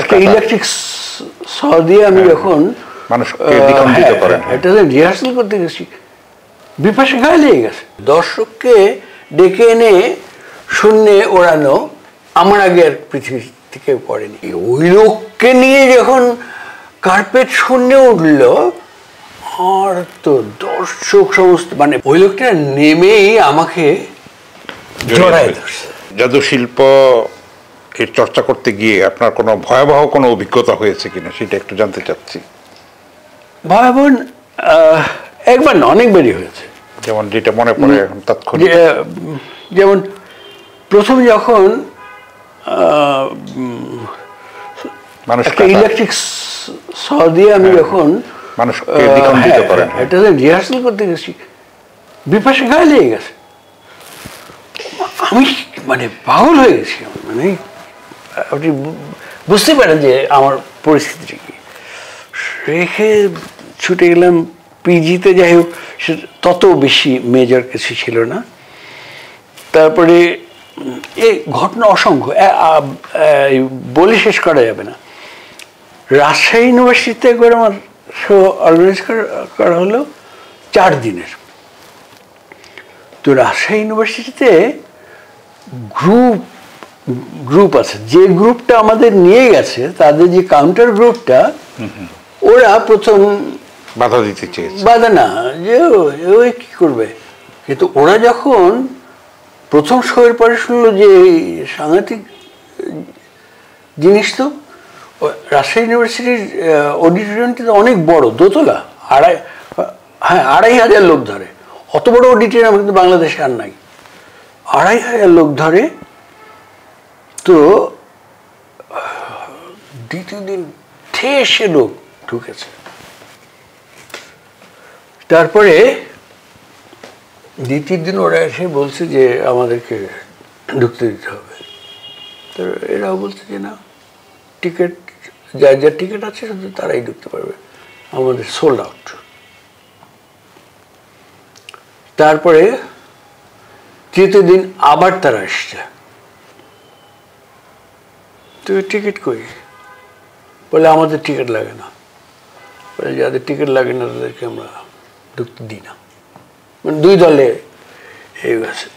একটা ইলেকট্রিক স দিয়ে আমি যখন এটা রিহার্সাল করতে গেছি, বিপাশে গায়ে লেগে গেছে। দর্শককে ডেকে এনে শূন্যে ওড়ানো আমার আগে আর পৃথিবী থেকে পড়েনি। ওই লোককে নিয়ে যখন কার্পেট শূন্যে উঠল, আর তো দর্শক সমস্ত, মানে ওই লোকটা নেমেই আমাকে জড়ায় ধরছে। জাদু শিল্প এর চর্চা করতে গিয়ে আপনার কোনো ভয়াবহ কোনো অভিজ্ঞতা হয়েছে কিনা সেটা একটু জানতে চাচ্ছি। ভয়াবহ একবার না, অনেকবারই হয়েছে। যেমন যেটা মনে পড়ে এখন তাৎক্ষণিক, যেমন প্রথম যখন একটা ইলেকট্রিক স দিয়ে আমি যখন মানুষকে দ্বিখণ্ডিত করেন, এটা রিহার্সাল করতে গেছি, বিপাশে গায়ে লেগে গেছে। আমি মানে পাগল হয়ে গেছি। মানে আপনি বুঝতে পারেন যে আমার পরিস্থিতিটা কি। রেখে ছুটে গেলাম পিজিতে, যাই হোক তত বেশি মেজর কিছু ছিল না। তারপরে এই ঘটনা অসংখ্য, বলে শেষ করা যাবে না। রাজশাহী ইউনিভার্সিটিতে একবার আমার শো অর্গানাইজ করা হলো 4 দিনের। তো রাজশাহী ইউনিভার্সিটিতে গ্রুপ আছে, যে গ্রুপটা আমাদের নিয়ে গেছে তাদের যে কাউন্টার গ্রুপটা, ওরা প্রথম বাধা দিতে চেয়েছে। বাধা না, যে ওই কি করবে, কিন্তু ওরা যখন প্রথম শোয়ের পরে শুনলো যে সাংঘাতিক জিনিস, তো রাজশাহী ইউনিভার্সিটির অডিটোরিয়ামটি তো অনেক বড়, দোতলা, 2,500 লোক ধরে। অত বড় অডিটোরিয়াম কিন্তু বাংলাদেশে আর নাই। 2,500 লোক ধরে। তো দ্বিতীয় দিন ঠেসে লোক ঢুকেছে। তারপরে দ্বিতীয় দিন ওরা এসে বলছে যে আমাদেরকে ঢুকতে দিতে হবে। তো এরাও বলছে যে না, টিকিট যার যার টিকিট আছে শুধু তারাই ঢুকতে পারবে, আমাদের সোল্ড আউট। তারপরে তৃতীয় দিন আবার তারা এসছে। তো টিকিট কই? বলে আমাদের টিকিট লাগে না। বলে যাদের টিকিট লাগে না তাদেরকে আমরা ঢুকতে দিই না। মানে 2 দলে এই গেছে।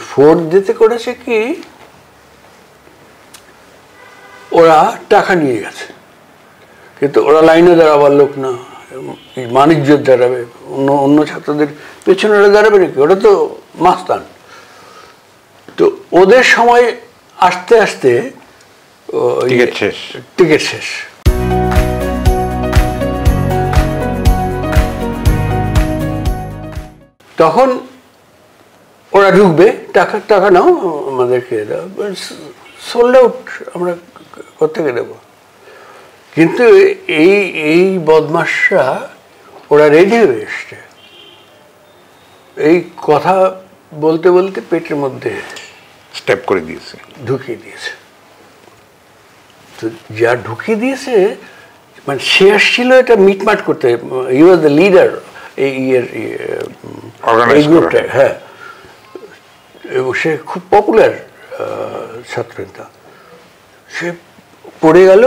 ফোর্থ দিতে করেছে কি, ওরা টাকা নিয়ে গেছে, কিন্তু ওরা লাইনে দাঁড়াবার লোক না, বাণিজ্য দাঁড়াবে, অন্য ছাত্রদের পেছনে ওরা দাঁড়াবে নাকি? ওরা তো মাস্তান। তো ওদের সময় আস্তে আস্তে টিকিট শেষ। তখন ওরা ঢুকবে, টাকা নাও, আমাদেরকে দাও, সোল্ড আউট, আমরা কোত্থেকে দেবো? কিন্তু এই বদমাশরা ওরা রেডি হয়ে এসছে। এই কথা বলতে বলতে পেটের মধ্যে স্টেপ করে দিয়েছে, ঢুকিয়ে দিয়েছে। তো যা ঢুকিয়ে দিয়েছে, মানে সে আসছিল এটা মিটমাট করতে। ইউ আর দ্য লিডার এই গ্রুপটা। হ্যাঁ, সে খুব পপুলার ছাত্রনেতা। সে পড়ে গেল।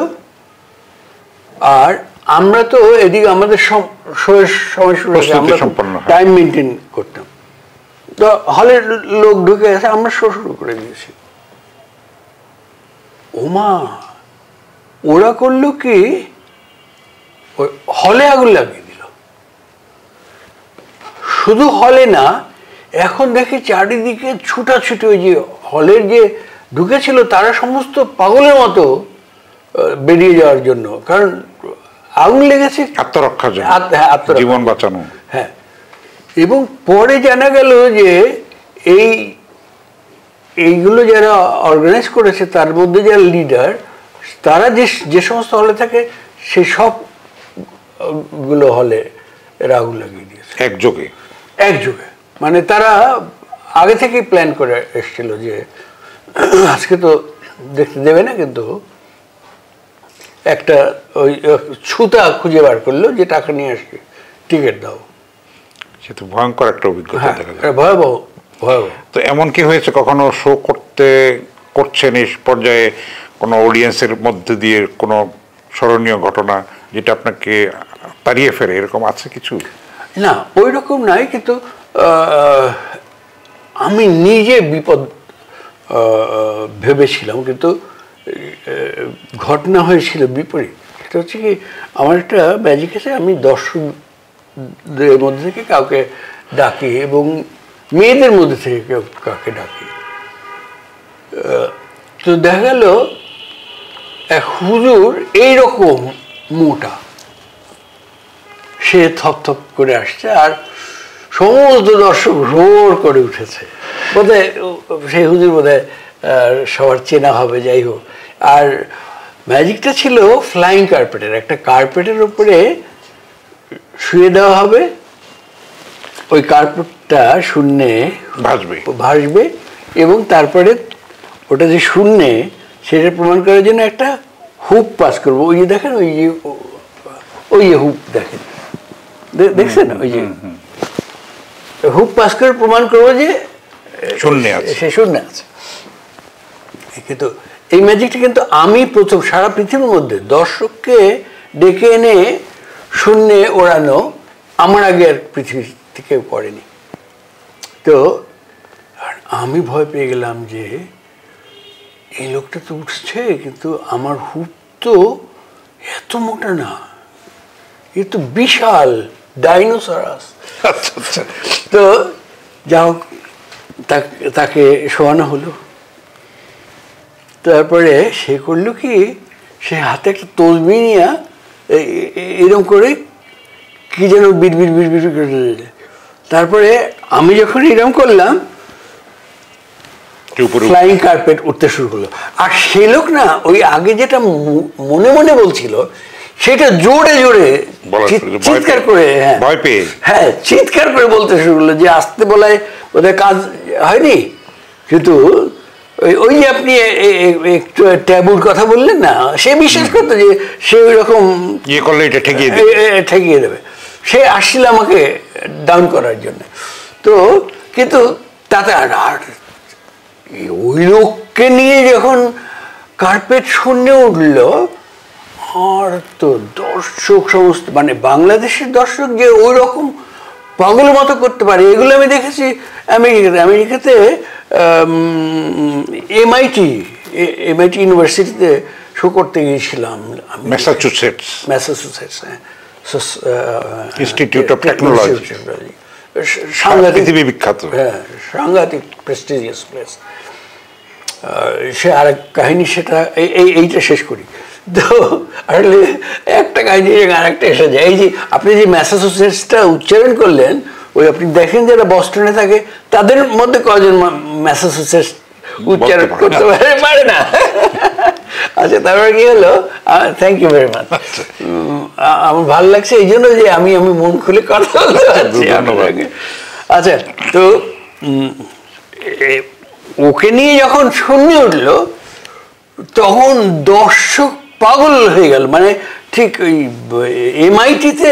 আর আমরা তো এদিকে আমাদের সময় শুরু হয়েছে, আমরা টাইম মেনটেন করতাম। তো হলের লোক ঢুকে গেছে, আমরা শো শুরু করে দিয়েছি। ওমা, ওরা করলো কি, হলে আগুন লাগিয়ে দিল। শুধু হলে না, এখন দেখি চারিদিকে ছুটাছুটি। ওই যে হলের যে ঢুকেছিল তারা সমস্ত পাগলের মতো বেরিয়ে যাওয়ার জন্য, কারণ আগুন লেগেছে, আত্মরক্ষার জন্য, জীবন বাঁচানো। হ্যাঁ, এবং পরে জানা গেল যে এইগুলো যারা অর্গানাইজ করেছে তার মধ্যে যারা লিডার, তারা যে সমস্ত হলে থাকে সেই সবগুলো হলে এরা আগুন লাগিয়ে দিয়েছে একযোগে। মানে তারা আগে থেকেই প্ল্যান করে এসেছিল যে আজকে তো দেখতে দেবে না, কিন্তু একটা ওই ছুতা খুঁজে বার করলো যে টাকা নিয়ে আসবে, টিকিট দাও। সে তো ভয়ঙ্কর একটা অভিজ্ঞতা। ভয়াবহ। তো এমন কি হয়েছে কখনো শো করছেন এই পর্যায়ে কোনো অডিয়েন্সের মধ্যে দিয়ে কোনো স্মরণীয় ঘটনা যেটা আপনাকে তাড়িয়ে ফেরে, এরকম আছে কিছু? না, ওই রকম নাই, কিন্তু আমি নিজে বিপদ ভেবেছিলাম, কিন্তু ঘটনা হয়েছিল বিপরীত। সেটা হচ্ছে কি, আমার একটা ম্যাজিক আছে, আমি দর্শকদের মধ্যে থেকে কাউকে ডাকি এবং মেয়েদের মধ্যে থেকে কাউকে ডাকি। তো দেখা গেল এক হুজুর এইরকম মোটা, সে থপ করে আসছে, আর সমস্ত দর্শক রোর করে উঠেছে। বোধহয় সেই হুজুর বোধহয় সবার চেনা হবে, যাই হোক। আর ম্যাজিকটা ছিল ফ্লাইং কার্পেটের, একটা কার্পেটের উপরে শুয়ে দেওয়া হবে, ওই কার্পেটটা শূন্যে ভাসবে এবং তারপরে ওটা যে শূন্যে, সেটা প্রমাণ করার জন্য একটা হুপ পাস করবো। ওই যে দেখেন, ওই যে হুপ দেখেন, দেখছেন, ওই যে হুপ পাস করে প্রমাণ করবো যে সে শূন্যে আছে। কিন্তু এই ম্যাজিকটা কিন্তু আমি প্রথম সারা পৃথিবীর মধ্যে দর্শককে ডেকে এনে শূন্যে ওড়ানো আমার আগে আর পৃথিবী থেকে করেনি। তো আমি ভয় পেয়ে গেলাম যে এই লোকটা তো উঠছে, কিন্তু আমার হুপ তো এত মোটা না, এ তো বিশাল ডাইনোসরাস। তো যাও, তাকে শোয়ানো হলো। তারপরে সে করলো কি, সে হাতে একটা তসবিহ নিয়ে এরকম করে কি যেন বিড়বিড় করে, তারপরে আমি যখন এরকম করলাম, ফ্লাইং কার্পেট উঠতে শুরু করলো। আর সে লোক না, ওই আগে যেটা মনে মনে বলছিল সেটা জোরে জোরে চিৎকার করে, হ্যাঁ চিৎকার করে বলতে শুরু করলো যে আসতে বলায় ওদের কাজ হয়নি। কিন্তু ওই যে আপনি একটু ট্যাবুর কথা বললেন না, সে বিশ্বাস করতো যে সে ওই রকম ইয়ে করলে এটা ঠেকিয়ে দেবে। সে আসছিল আমাকে ডাউন করার জন্য। তো কিন্তু তাতে আর ওই লোককে নিয়ে যখন কার্পেট শূন্যে উঠল, আর তো দর্শক সমস্ত, মানে বাংলাদেশের দর্শক যে ওই রকম পাগলের মতো করতে পারে, এগুলো আমি দেখেছি আমেরিকাতে এমআইটি ইউনিভার্সিটিতে শো করতে গিয়েছিলাম, ম্যাসাচুসেটস ইনস্টিটিউট অফ টেকনোলজি, সাংঘাতিক বিখ্যাত, হ্যাঁ সাংঘাতিক প্রেস্টিজিয়াস প্লেস। সে আরেক কাহিনী, সেটা এইটা শেষ করি। তো আসলে একটা কাহিনী আরেকটা এসে যায়। এই যে আপনি যে ম্যাসাচুসেটসটা উচ্চারণ করলেন, ওই আপনি দেখেন যারা বস্টনে থাকে তাদের মধ্যে কজন ম্যাসাচুসেটস উচ্চারণ করতে পারে না। আচ্ছা, তারপরে কি হলো, থ্যাংক ইউ ভেরি মাচ, আমার ভালো লাগছে এই জন্য যে আমি মন খুলে কথা বলতে পারছি। আচ্ছা, তো ওকে নিয়ে যখন শূন্যে উঠলো, তখন দর্শক পাগল হয়ে গেল। মানে ঠিক ওই এমআইটিতে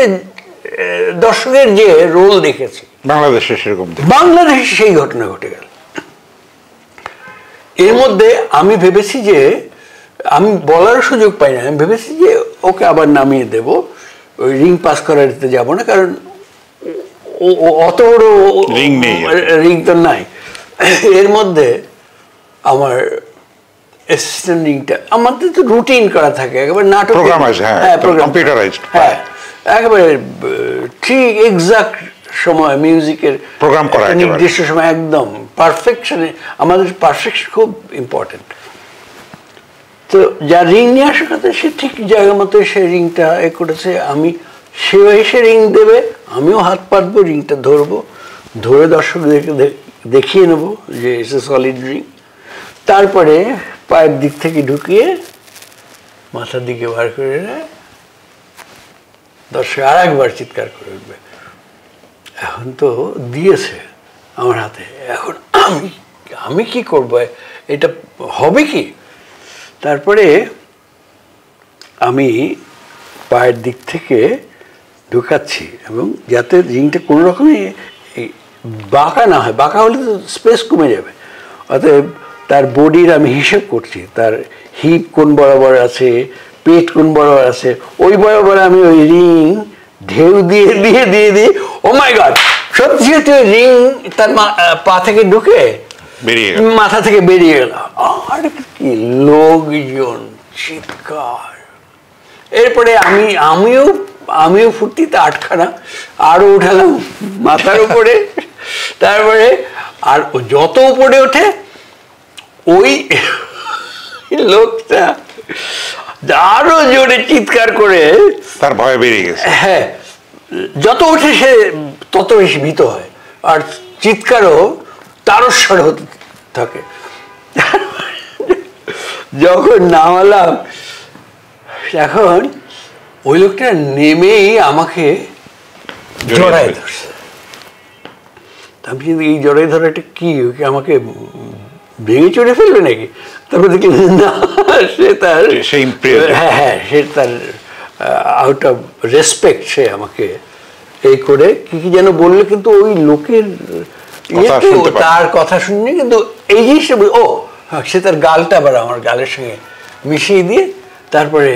দর্শকের যে রোল দেখেছি, বাংলাদেশে সেই ঘটনা ঘটে গেল। এর মধ্যে আমি ভেবেছি যে, আমি বলার সুযোগ পাই না, আমি ভেবেছি যে ওকে আবার নামিয়ে দেব, ওই রিং পাস করার দিতে যাবো না, কারণ অত বড় রিং তো নাই। এর মধ্যে আমার অ্যাসিস্ট্যান্ট রিংটা, আমাদের তো রুটিন করা থাকে, একেবারে নাটক, হ্যাঁ একেবারে ঠিক এক্সাক্ট সময় মিউজিকের প্রোগ্রাম করা, নির্দিষ্ট সময় একদম পারফেকশনে, আমাদের পারফেকশন খুব ইম্পর্টেন্ট। তো যা রিং নিয়ে আসার কথা, সে ঠিক জায়গা মতো সে রিংটা করেছে। আমি সে এসে রিং দেবে, আমিও হাত পাতবো, রিংটা ধরবো, ধরে দর্শকদেরকে দেখিয়ে নেবো যে ইটস এ সলিড রিং। তারপরে পায়ের দিক থেকে ঢুকিয়ে মাথার দিকে বার করে দর্শক আর একবার চিৎকার করে উঠবে। এখন তো দিয়েছে আমার হাতে, এখন আমি কি করবো, এটা হবে কি? তারপরে আমি পায়ের দিক থেকে ঢুকাচ্ছি, এবং যাতে রিংটা কোনো রকমই বাঁকা না হয়, বাঁকা হলে তো স্পেস কমে যাবে, অতএব তার বডির আমি হিসেব করছি, তার হিপ কোন বরাবর আছে, পেট কোন বরাবর আছে, ওই বরাবর আমি ওই রিং ঢেউ দিয়ে দিয়ে দিয়ে দিয়ে ও মাই গড, সত্যি সত্যি ওই রিং তার পা থেকে ঢুকে মাথা থেকে বেরিয়ে গেল। আর কি লোকজন চিৎকার। এরপরে আমিও ফুর্তিতে আটখানা আরো উঠালাম মাথার উপরে। তারপরে আর যত উপরে ওঠে ওই লোকটা আরো জোরে চিৎকার করে, তার ভয় বেরিয়ে গেছে। হ্যাঁ, যত ওঠে সে তত বেশি ভীত হয়, আর চিৎকারও তারস্বর হতে থাকে। যখন নামালাম, এখন ওই লোকটা নেমেই আমাকে জড়াই ধরছে। আমি কিন্তু এই জড়াই ধরাটা কি, আমাকে ভেঙে চড়ে ফেলবে নাকি? তারপর দেখলাম না, সে তার হ্যাঁ সে তার আউট অফ রেসপেক্ট সে আমাকে এই করে কি কি যেন বললো, কিন্তু ওই লোকের তার কথা শুনে কিন্তু এই জিনিসটা ও সে তার গালটা আবার আমার গালের সঙ্গে মিশিয়ে দিয়ে তারপরে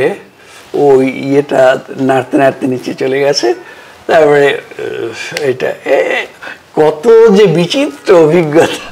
ওই ইয়েটা নাড়তে নাড়তে নিচে চলে গেছে। তারপরে এটা কত যে বিচিত্র অভিজ্ঞতা।